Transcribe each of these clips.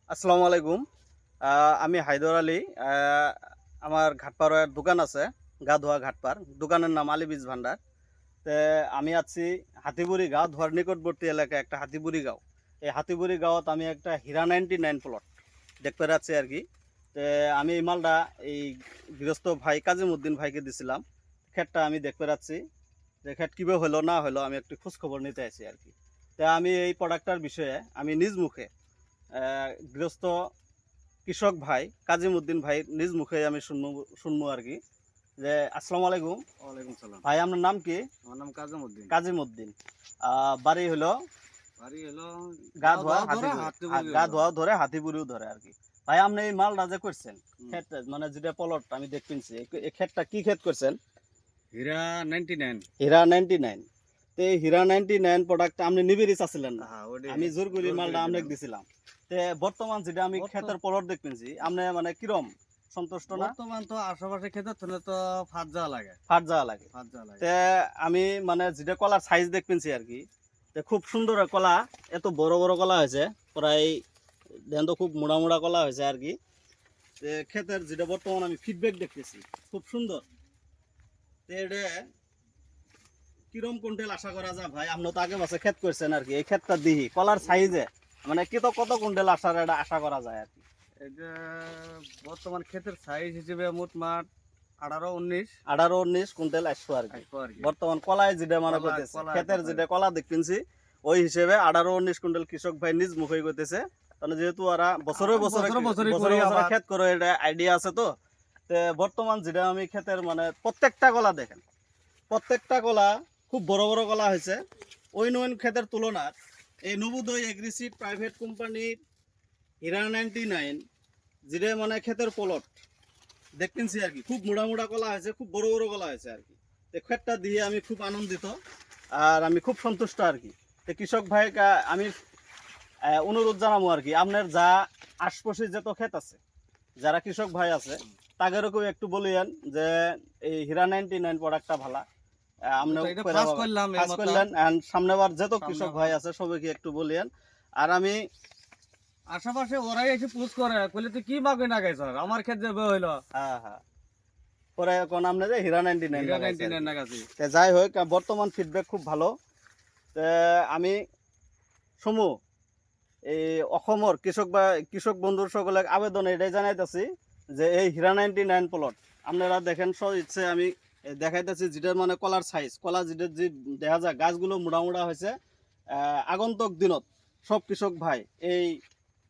আসসালামু আলাইকুম। আমি হায়দর আলী। আমার ঘাটপাড়ার দোকান আছে, গা ধোয়া ঘাটপাড়। দোকানের নাম আলী বীজ ভান্ডার। তে আমি আছি হাতিবুড়ি গাঁও, ধোয়ার নিকটবর্তী এলাকায় একটা হাতিবুড়ি গাঁও। এই হাতিবুড়ি গাঁৱত আমি একটা হীরা 99 প্লট দেখতে পাচ্ছি আর কি। তে আমি এই মালটা এই গৃহস্থ ভাই কাজিমউদ্দিন ভাইকে দিছিলাম। ক্ষেতটা আমি দেখতে পাচ্ছি যে ক্ষেত কীভাবে হলো না হলো, আমি একটু খোঁজখবর নিতে আছি আর কি। তা আমি এই প্রোডাক্টটার বিষয়ে আমি নিজ মুখে গৃহস্থ কৃষক ভাই কাজিমউদ্দিন ভাই নিজ মুখে আমি শুনবো আর কি। যে আসসালামু আলাইকুম। ওয়ালাইকুম সালাম। ভাই আপনার নাম কি? আমার নাম কাজীমউদ্দিন। কাজিমউদ্দিন। বাড়ি হলো বাড়ি হলো গা ধোয়া হাতিবুড়ি গা হলো। ধোয়া ধরে হাতিবুড়িও ধরে আর কি। ভাই আপনি এই মালটা যে করছেন হুম। ক্ষেত, মানে যেটা প্লট আমি দেখতেছি, এই ক্ষেতটা কি ক্ষেত করছেন? হীরা 99। হীরা 99। তো এই হীরা 99 প্রোডাক্ট আপনি নিবিড়ি চাচ্ছিলেন না, হ্যাঁ, ওটাই আমি জোর করি জোর করে মালটা আপনাকে দিলাম। দিছিলাম। তে বর্তমান যেটা আমি ক্ষেতের প্লট দেখতেছি, আপনি মানে কিরম সন্তুষ্ট না? বর্তমান তো আশেপাশে খেতে তো ফাঁদ যাওয়া লাগে। ফাট যাওয়া লাগে। ফাঁদ যাওয়া লাগে। তে আমি মানে যেটা কলার সাইজ দেখতেছি আর কি, তে খুব সুন্দর কলা, এত বড় বড় কলা হয়েছে, প্রায় দেন তো খুব মোড়া মোড়া কলা হয়েছে আর কি। তে ক্ষেতের যেটা বর্তমান আমি ফিডব্যাক দেখতেছি খুব সুন্দর। তে এটা কিরম কুইন্টাল আশা করা যায় ভাই? আপনি তো আগে বছর ক্ষেত করছেন আর কি, এই ক্ষেতটা দিহি কলার সাইজে মানে কত কুইন্টাল এটা আশা করা যায় আর কি? এটা বর্তমান ক্ষেতের সাইজ হিসেবে মোটমাট 18-19 18-19 কুইন্টাল আসতো আর কি। আসবো আর কি। বর্তমান কলায় যেটা মানে করতেছে, ক্ষেতের যেটা কলা দেখতেছি ওই হিসেবে 18-19 কুইন্টাল কৃষক ভাই নিজ মুখেই করতেছে। তাহলে যেহেতু ওরা বছরে ক্ষেত করে, এটা আইডিয়া আছে তো। তে বর্তমান যেটা আমি ক্ষেতের মানে প্রত্যেকটা কলা দেখেন, প্রত্যেকটা কলা খুব বড় বড় কলা হয়েছে। অন্য ক্ষেতের তুলনার এই নবোদয় এগ্রিসিড প্রাইভেট কোম্পানির হীরা 99 যেটা মানে ক্ষেতের প্লট দেখতেছি আর কি, খুব মোড়া মোড়া কলা হয়েছে, খুব বড় বড় কলা হয়েছে আর কি। তো ক্ষেতটা দিয়ে আমি খুব আনন্দিত আর আমি খুব সন্তুষ্ট আর কি। তো কৃষক ভাইকে আমি অনুরোধ জানাবো আর কি, আপনার যা আশপাশে যত ক্ষেত আছে, যারা কৃষক ভাই আছে তাদেরকেও একটু বলিয়েন যে এই হীরা 99 প্রোডাক্টটা ভালো। সামনেবার যত কৃষক ভাই আছে সবাইকে একটু বলিয়েন। আর আমি আশেপাশে ওরাই এসে পোস্ট করে কইলে তুই কি মাগে না গাইছ আমার ক্ষেত যাবে হইলো। হ্যাঁ পরে কোন আপনি যে হীরা 99 হীরা 99 না গাছি। যাই হোক, বর্তমান ফিডব্যাক খুব ভালো। আমি সমূহ এই অসমৰ কৃষক বন্ধুর সকলে আবেদন এটাই জানাইতেছি যে এই হীরা 99 প্লট আপনারা দেখেন, ইচ্ছে আমি দেখাইতেছি যেটার মানে কলার সাইজ, কলা যেটা যে দেখা যায় গাছগুলো মোড়া মোড়া হয়েছে। আগন্তুক দিনত সব কৃষক ভাই এই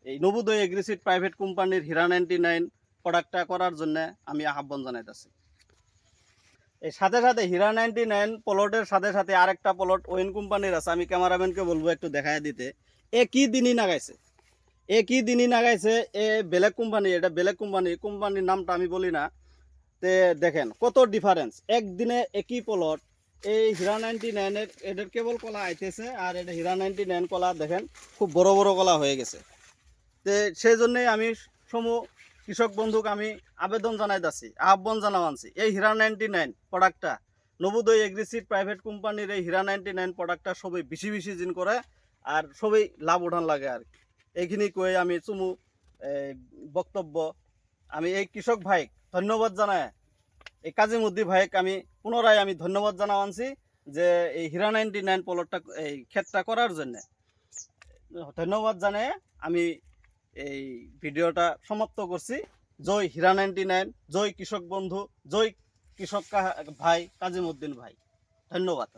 এই নবোদয় এগ্রিসিড প্রাইভেট কোম্পানির হীরা 99 প্রোডাক্টটা করার জন্য আমি আহ্বান জানাইতেছি। এই সাথে সাথে হীরা 99 প্লটের সাথে সাথে আরেকটা প্লট ওয়েন কোম্পানির আছে, আমি ক্যামেরাম্যানকে বলবো একটু দেখায় দিতে। একই দিনই নাগাইছে এ বেলেগ কোম্পানি, এটা বেলেগ কোম্পানির নামটা আমি বলি না। তে দেখেন কত ডিফারেন্স, একদিনে একই প্লট। এই হীরা 99 এদের কেবল কলা আইতেছে আর এটা হীরা 99 কলা দেখেন খুব বড় বড় কলা হয়ে গেছে। তে সেই জন্যই আমি সমূহ কৃষক বন্ধুকে আমি আবেদন জানাইতেছি, আহ্বান জানাচ্ছি, এই হীরা 99 প্রোডাক্টটা নবোদয় এগ্রিসিড প্রাইভেট কোম্পানির এই হীরা 99 প্রোডাক্টটা সবাই বেশি বেশি জিন করে আর সবাই লাভ উঠান লাগে আর কি। এইখিনি কয়ে আমি চুমু বক্তব্য আমি এই কৃষক ভাই ধন্যবাদ জানাই, এই কাজিমউদ্দিন ভাইক আমি পুনরায় আমি ধন্যবাদ জানাচ্ছি যে এই হীরা 99 প্লটটা এই ক্ষেতটা করার জন্য ধন্যবাদ জানাই আমি এই ভিডিওটা সমাপ্ত করছি। জয় হীরা 99, জয় কৃষক বন্ধু, জয় কৃষক ভাই কাজিমউদ্দিন ভাই। ধন্যবাদ।